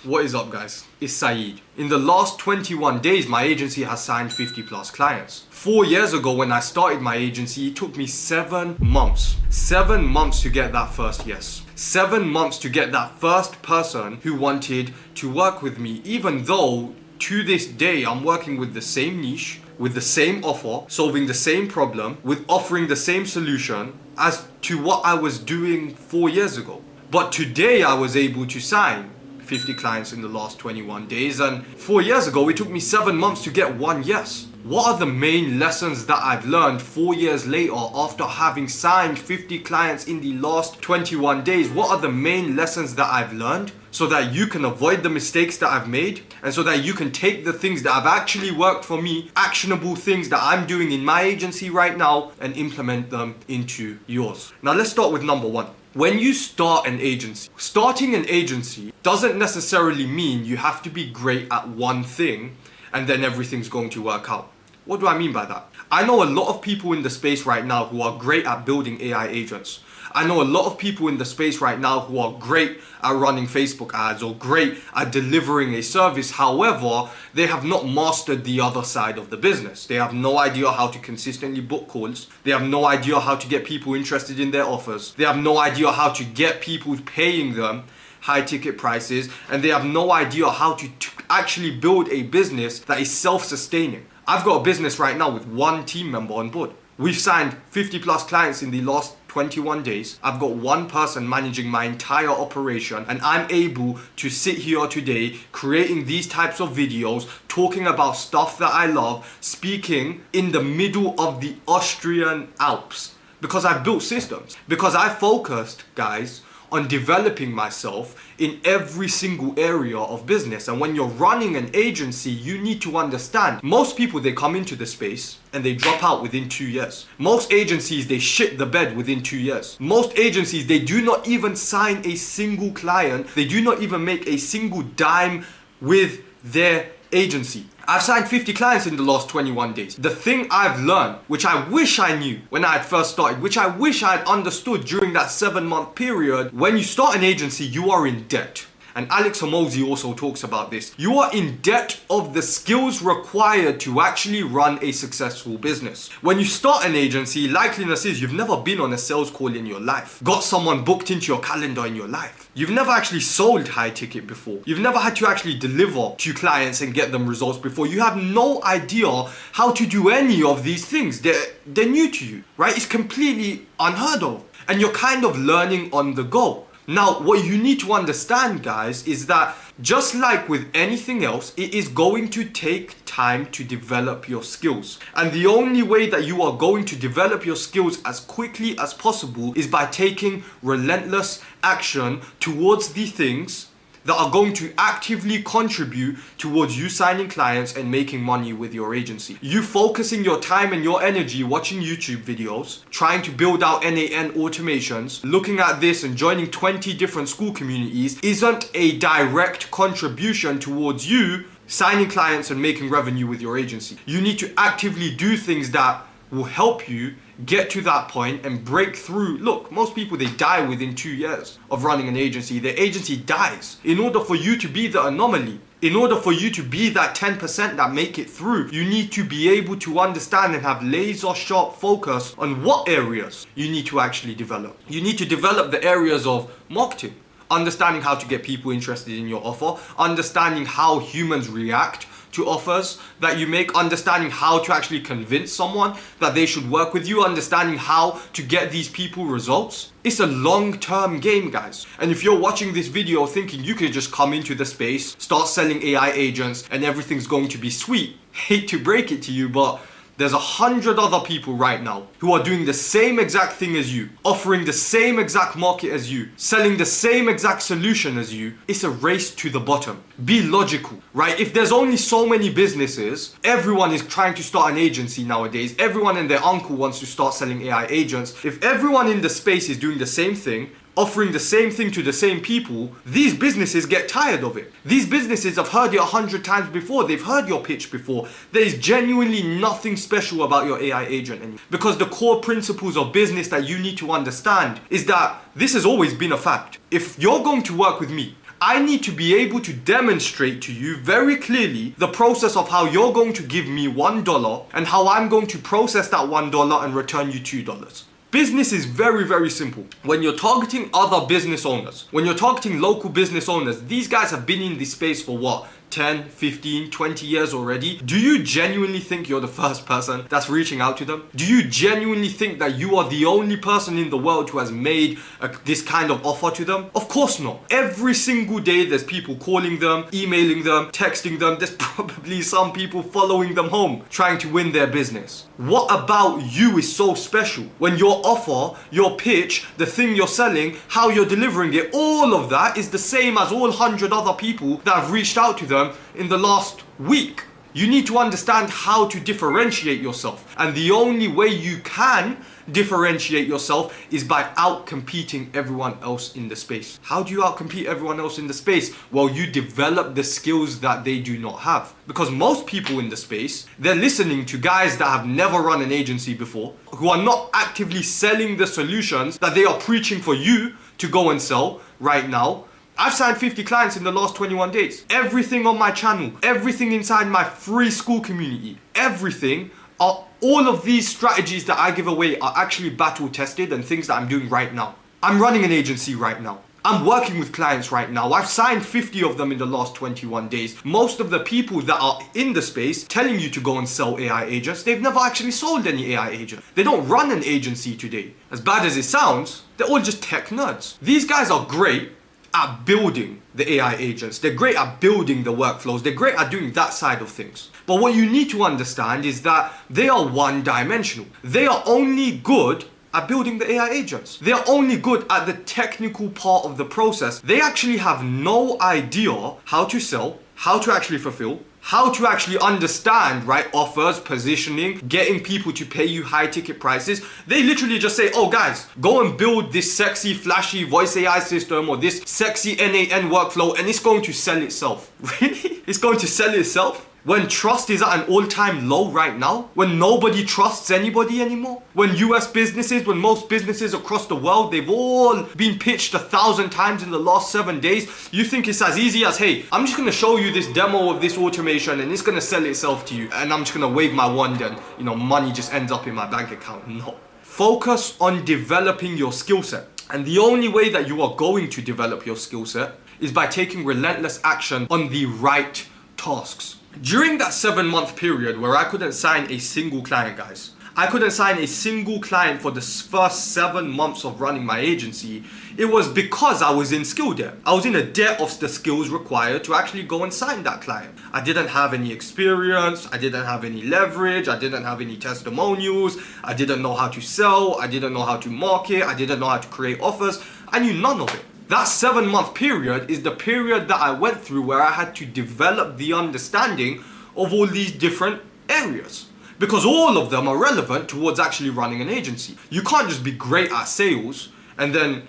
What is up, guys? It's Saeed. In the last 21 days, my agency has signed 50 plus clients. 4 years ago when I started my agency, it took me 7 months. 7 months to get that first yes. 7 months to get that first person who wanted to work with me, even though to this day I'm working with the same niche, with the same offer, solving the same problem, with offering the same solution as to what I was doing 4 years ago. But today I was able to sign 50 clients in the last 21 days, and 4 years ago it took me 7 months to get one yes. What are the main lessons that I've learned 4 years later after having signed 50 clients in the last 21 days? What are the main lessons that I've learned so that you can avoid the mistakes that I've made, and so that you can take the things that have actually worked for me, actionable things that I'm doing in my agency right now, and implement them into yours? Now let's start with number one. When you start an agency, starting an agency doesn't necessarily mean you have to be great at one thing and then everything's going to work out. What do I mean by that? I know a lot of people in the space right now who are great at building AI agents. I know a lot of people in the space right now who are great at running Facebook ads or great at delivering a service. However, they have not mastered the other side of the business. They have no idea how to consistently book calls. They have no idea how to get people interested in their offers. They have no idea how to get people paying them high ticket prices. And they have no idea how to actually build a business that is self-sustaining. I've got a business right now with one team member on board. We've signed 50 plus clients in the last 21 days. I've got one person managing my entire operation, and I'm able to sit here today creating these types of videos, talking about stuff that I love, speaking in the middle of the Austrian Alps, because I've built systems, because I focused, guys, on developing myself in every single area of business. And when you're running an agency, you need to understand, most people, they come into the space and they drop out within 2 years. Most agencies, they shit the bed within 2 years. Most agencies, they do not even sign a single client. They do not even make a single dime with their agency. I've signed 50 clients in the last 21 days. The thing I've learned, which I wish I knew when I had first started, which I wish I had understood during that 7-month period, when you start an agency, you are in debt. And Alex Hormozi also talks about this. You are in debt of the skills required to actually run a successful business. When you start an agency, likeliness is you've never been on a sales call in your life, got someone booked into your calendar in your life. You've never actually sold high ticket before. You've never had to actually deliver to clients and get them results before. You have no idea how to do any of these things. They're new to you, right? It's completely unheard of. And you're kind of learning on the go. Now, what you need to understand, guys, is that just like with anything else, it is going to take time to develop your skills. And the only way that you are going to develop your skills as quickly as possible is by taking relentless action towards the things that are going to actively contribute towards you signing clients and making money with your agency. You focusing your time and your energy watching YouTube videos, trying to build out NAN automations, looking at this and joining 20 different school communities isn't a direct contribution towards you signing clients and making revenue with your agency. You need to actively do things that will help you get to that point and break through. Look, most people, they die within 2 years of running an agency. Their agency dies. In order for you to be the anomaly, in order for you to be that 10% that make it through, you need to be able to understand and have laser sharp focus on what areas you need to actually develop. You need to develop the areas of marketing, understanding how to get people interested in your offer, understanding how humans react to offers that you make, understanding how to actually convince someone that they should work with you, understanding how to get these people results. It's a long-term game, guys. And if you're watching this video thinking you could just come into the space, start selling AI agents and everything's going to be sweet, hate to break it to you, but there's 100 other people right now who are doing the same exact thing as you, offering the same exact market as you, selling the same exact solution as you. It's a race to the bottom. Be logical, right? If there's only so many businesses, everyone is trying to start an agency nowadays. Everyone and their uncle wants to start selling AI agents. If everyone in the space is doing the same thing, offering the same thing to the same people, these businesses get tired of it. These businesses have heard it 100 times before. They've heard your pitch before. There is genuinely nothing special about your AI agent anymore. Because the core principles of business that you need to understand is that this has always been a fact. If you're going to work with me, I need to be able to demonstrate to you very clearly the process of how you're going to give me $1 and how I'm going to process that $1 and return you $2. Business is very, very simple. When you're targeting other business owners, when you're targeting local business owners, these guys have been in this space for what? 10, 15, 20 years already. Do you genuinely think you're the first person that's reaching out to them? Do you genuinely think that you are the only person in the world who has made this kind of offer to them? Of course not. Every single day there's people calling them, emailing them, texting them. There's probably some people following them home, trying to win their business. What about you is so special? When your offer, your pitch, the thing you're selling, how you're delivering it, all of that is the same as all 100 other people that have reached out to them in the last week. You need to understand how to differentiate yourself. And the only way you can differentiate yourself is by out-competing everyone else in the space. How do you out-compete everyone else in the space? Well, you develop the skills that they do not have. Because most people in the space, they're listening to guys that have never run an agency before, who are not actively selling the solutions that they are preaching for you to go and sell right now. I've signed 50 clients in the last 21 days. Everything on my channel, everything inside my free school community, everything, all of these strategies that I give away are actually battle tested and things that I'm doing right now. I'm running an agency right now. I'm working with clients right now. I've signed 50 of them in the last 21 days. Most of the people that are in the space telling you to go and sell AI agents, they've never actually sold any AI agent. They don't run an agency today. As bad as it sounds, they're all just tech nerds. These guys are great at building the AI agents. They're great at building the workflows. They're great at doing that side of things. But what you need to understand is that they are one-dimensional. They are only good at building the AI agents. They are only good at the technical part of the process. They actually have no idea how to sell, how to actually fulfill, how to actually understand, right, offers, positioning, getting people to pay you high ticket prices. They literally just say, oh guys, go and build this sexy, flashy voice AI system or this sexy NAN workflow and it's going to sell itself. Really? It's going to sell itself? When trust is at an all-time low right now, when nobody trusts anybody anymore, when US businesses, when most businesses across the world, they've all been pitched 1,000 times in the last 7 days, you think it's as easy as, hey, I'm just gonna show you this demo of this automation and it's gonna sell itself to you and I'm just gonna wave my wand and, money just ends up in my bank account. No. Focus on developing your skill set. And the only way that you are going to develop your skill set is by taking relentless action on the right tasks. During that 7-month period where I couldn't sign a single client, guys, I couldn't sign a single client for the first 7 months of running my agency, it was because I was in skill debt. I was in a debt of the skills required to actually go and sign that client. I didn't have any experience, I didn't have any leverage, I didn't have any testimonials, I didn't know how to sell, I didn't know how to market, I didn't know how to create offers, I knew none of it. That 7-month period is the period that I went through where I had to develop the understanding of all these different areas. Because all of them are relevant towards actually running an agency. You can't just be great at sales and then,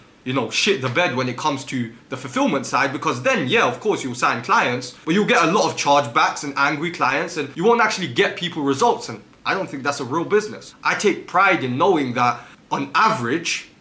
shit the bed when it comes to the fulfillment side, because then, yeah, of course you'll sign clients, but you'll get a lot of chargebacks and angry clients and you won't actually get people results. And I don't think that's a real business. I take pride in knowing that on average,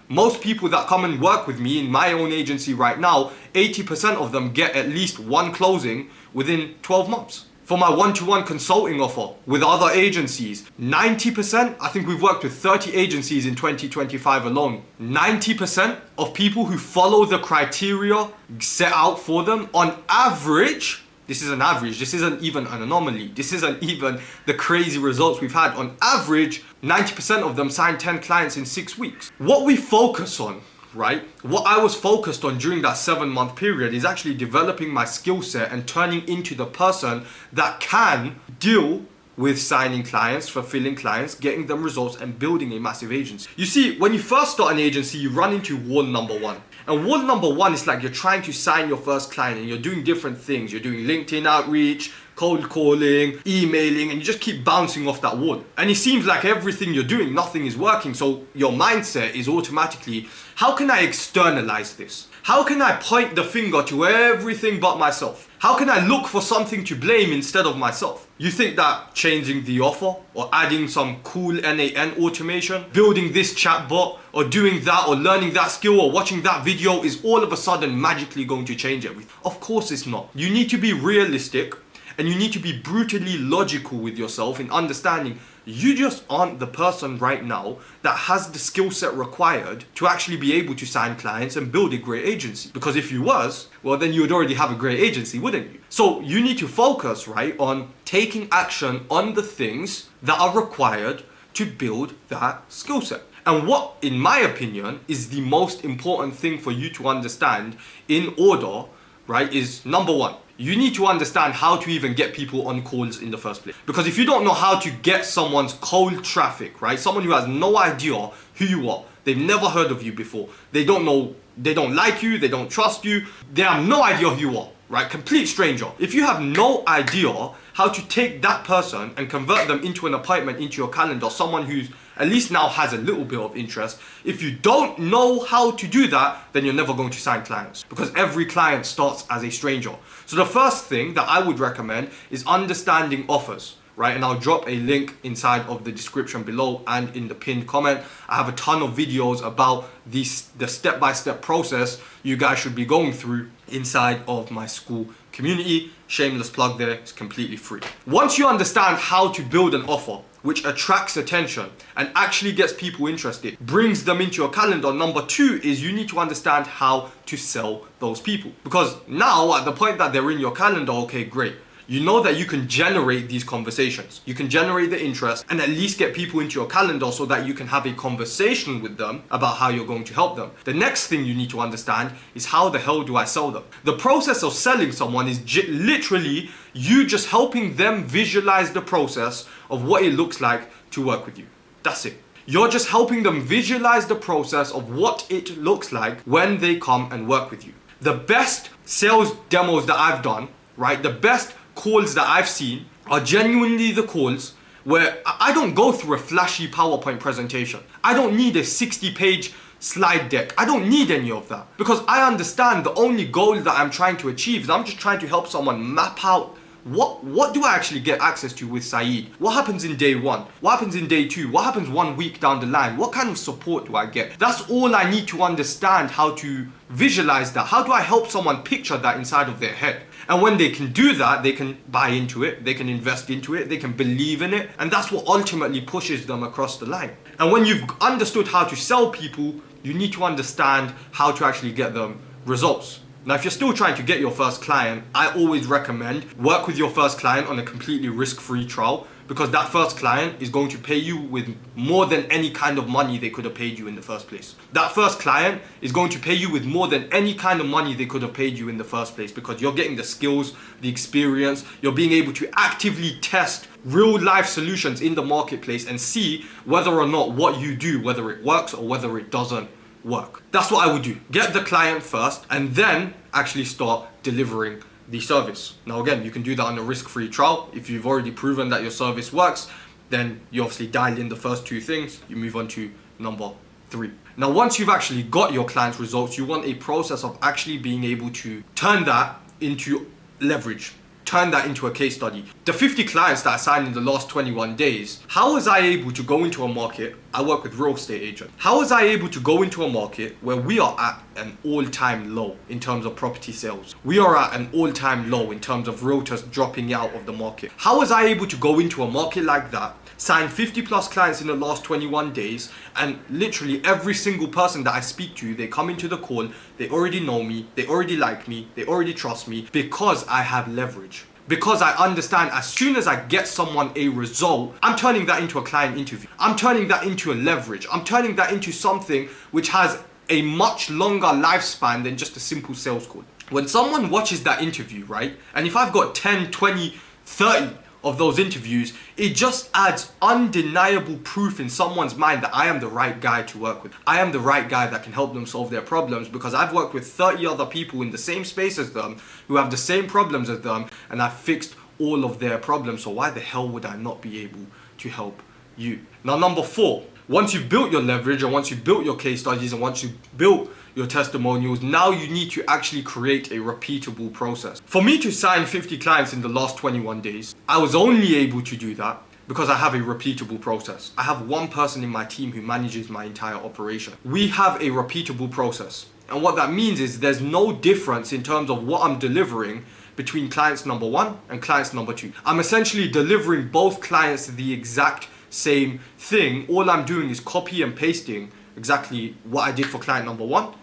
most people that come and work with me in my own agency right now, 80% of them get at least one closing within 12 months. For my one-to-one consulting offer with other agencies, 90%, I think we've worked with 30 agencies in 2025 alone. 90% of people who follow the criteria set out for them, on average, this is an average, this isn't even an anomaly, this isn't even the crazy results we've had. On average, 90% of them sign 10 clients in 6 weeks. What we focus on, right? What I was focused on during that 7-month period is actually developing my skill set and turning into the person that can deal with signing clients, fulfilling clients, getting them results, and building a massive agency. You see, when you first start an agency, you run into wall number one. And wall number one is like you're trying to sign your first client and you're doing different things. You're doing LinkedIn outreach, cold calling, emailing, and you just keep bouncing off that wall. And it seems like everything you're doing, nothing is working. So your mindset is automatically, how can I externalize this? How can I point the finger to everything but myself? How can I look for something to blame instead of myself? You think that changing the offer or adding some cool NAN automation, building this chatbot or doing that or learning that skill or watching that video is all of a sudden magically going to change everything? Of course it's not. You need to be realistic and you need to be brutally logical with yourself in understanding you just aren't the person right now that has the skill set required to actually be able to sign clients and build a great agency. Because if you was, well, then you would already have a great agency, wouldn't you? So you need to focus, right, on taking action on the things that are required to build that skill set. And what, in my opinion, is the most important thing for you to understand in order, right, is number one, you need to understand how to even get people on calls in the first place. Because if you don't know how to get someone's cold traffic, right, someone who has no idea who you are, they've never heard of you before, they don't know, they don't like you, they don't trust you, they have no idea who you are, right, complete stranger. If you have no idea how to take that person and convert them into an appointment into your calendar, someone who's at least now has a little bit of interest, if you don't know how to do that, then you're never going to sign clients, because every client starts as a stranger. So the first thing that I would recommend is understanding offers, right? And I'll drop a link inside of the description below and in the pinned comment. I have a ton of videos about the step-by-step process you guys should be going through inside of my school community. Shameless plug there, it's completely free. Once you understand how to build an offer which attracts attention and actually gets people interested, brings them into your calendar, number two is you need to understand how to sell those people. Because now at the point that they're in your calendar, okay, great. You know that you can generate these conversations. You can generate the interest and at least get people into your calendar so that you can have a conversation with them about how you're going to help them. The next thing you need to understand is how the hell do I sell them? The process of selling someone is literally you just helping them visualize the process of what it looks like to work with you. That's it. You're just helping them visualize the process of what it looks like when they come and work with you. The best sales demos that I've done, right? The best calls that I've seen are genuinely the calls where I don't go through a flashy PowerPoint presentation. I don't need a 60-page slide deck. I don't need any of that, because I understand the only goal that I'm trying to achieve is I'm just trying to help someone map out what do I actually get access to with Saeed? What happens in day one? What happens in day two? What happens 1 week down the line? What kind of support do I get? That's all I need to understand, how to visualize that. How do I help someone picture that inside of their head? And when they can do that, they can buy into it, they can invest into it, they can believe in it, and that's what ultimately pushes them across the line. And when you've understood how to sell people, you need to understand how to actually get them results. Now, if you're still trying to get your first client, I always recommend work with your first client on a completely risk-free trial, because that first client is going to pay you with more than any kind of money they could have paid you in the first place. That first client is going to pay you with more than any kind of money they could have paid you in the first place, because you're getting the skills, the experience, you're being able to actively test real life solutions in the marketplace and see whether or not what you do, whether it works or whether it doesn't work. That's what I would do. Get the client first and then actually start delivering the service. Now again, you can do that on a risk-free trial. If you've already proven that your service works, then you obviously dial in the first two things, you move on to number three. Now once you've actually got your client's results, you want a process of actually being able to turn that into leverage. Turn that into a case study. The 50 clients that I signed in the last 21 days, how was I able to go into a market? I work with real estate agents. How was I able to go into a market where we are at an all-time low in terms of property sales? We are at an all-time low in terms of realtors dropping out of the market. How was I able to go into a market like that, sign 50 plus clients in the last 21 days, and literally every single person that I speak to, they come into the call, they already know me, they already like me, they already trust me, because I have leverage. Because I understand as soon as I get someone a result, I'm turning that into a client interview. I'm turning that into a leverage. I'm turning that into something which has a much longer lifespan than just a simple sales call. When someone watches that interview, right, and if I've got 10, 20, 30 of those interviews, it just adds undeniable proof in someone's mind that I am the right guy to work with. I am the right guy that can help them solve their problems, because I've worked with 30 other people in the same space as them who have the same problems as them, and I've fixed all of their problems. So why the hell would I not be able to help you? Now, number 4, once you've built your leverage and once you've built your case studies and once you've built your testimonials, now you need to actually create a repeatable process. For me to sign 50 clients in the last 21 days, I was only able to do that because I have a repeatable process. I have one person in my team who manages my entire operation. We have a repeatable process. And what that means is there's no difference in terms of what I'm delivering between clients number 1 and clients number 2. I'm essentially delivering both clients the exact same thing. All I'm doing is copy and pasting exactly what I did for client number 1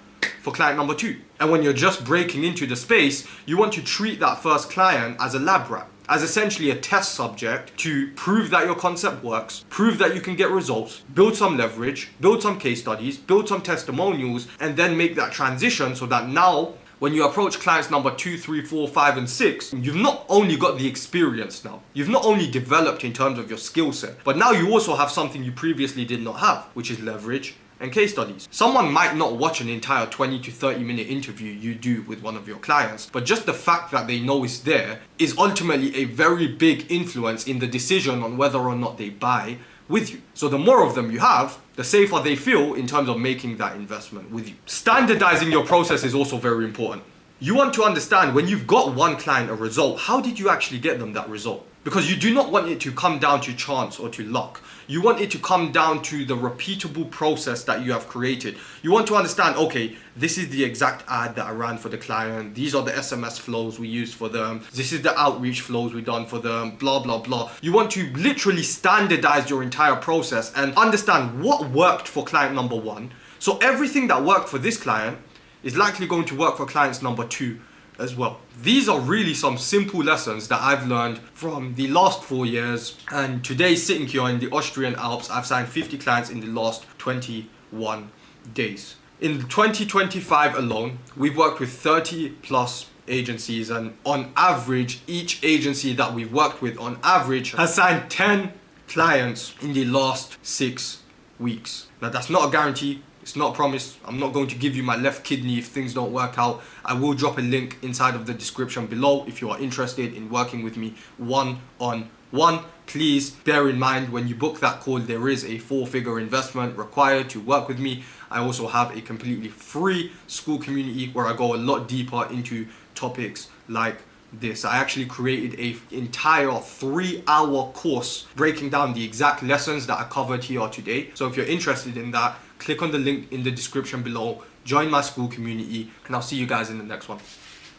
for client number 2. And when you're just breaking into the space, you want to treat that first client as a lab rat, as essentially a test subject to prove that your concept works, prove that you can get results, build some leverage, build some case studies, build some testimonials, and then make that transition so that now when you approach clients number 2, 3, 4, 5, and 6, you've not only got the experience now, you've not only developed in terms of your skill set, but now you also have something you previously did not have, which is leverage and case studies. Someone might not watch an entire 20 to 30 minute interview you do with one of your clients, but just the fact that they know it's there is ultimately a very big influence in the decision on whether or not they buy with you. So the more of them you have, the safer they feel in terms of making that investment with you. Standardizing your process is also very important. You want to understand when you've got one client a result, how did you actually get them that result? Because you do not want it to come down to chance or to luck. You want it to come down to the repeatable process that you have created. You want to understand, okay, this is the exact ad that I ran for the client. These are the SMS flows we used for them. This is the outreach flows we done for them, blah, blah, blah. You want to literally standardize your entire process and understand what worked for client number 1. So everything that worked for this client is likely going to work for clients number 2 as well. These are really some simple lessons that I've learned from the last 4 years, and today sitting here in the Austrian Alps, I've signed 50 clients in the last 21 days. In 2025 alone, we've worked with 30 plus agencies, and on average, each agency that we've worked with on average has signed 10 clients in the last 6 weeks. Now that's not a guarantee. It's not a promise. I'm not going to give you my left kidney if things don't work out. I will drop a link inside of the description below if you are interested in working with me one-on-one. Please bear in mind when you book that call, there is a 4-figure investment required to work with me. I also have a completely free school community where I go a lot deeper into topics like this. I actually created an entire 3-hour course breaking down the exact lessons that I covered here today. So if you're interested in that, click on the link in the description below, join my school community, and I'll see you guys in the next one.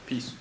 Peace.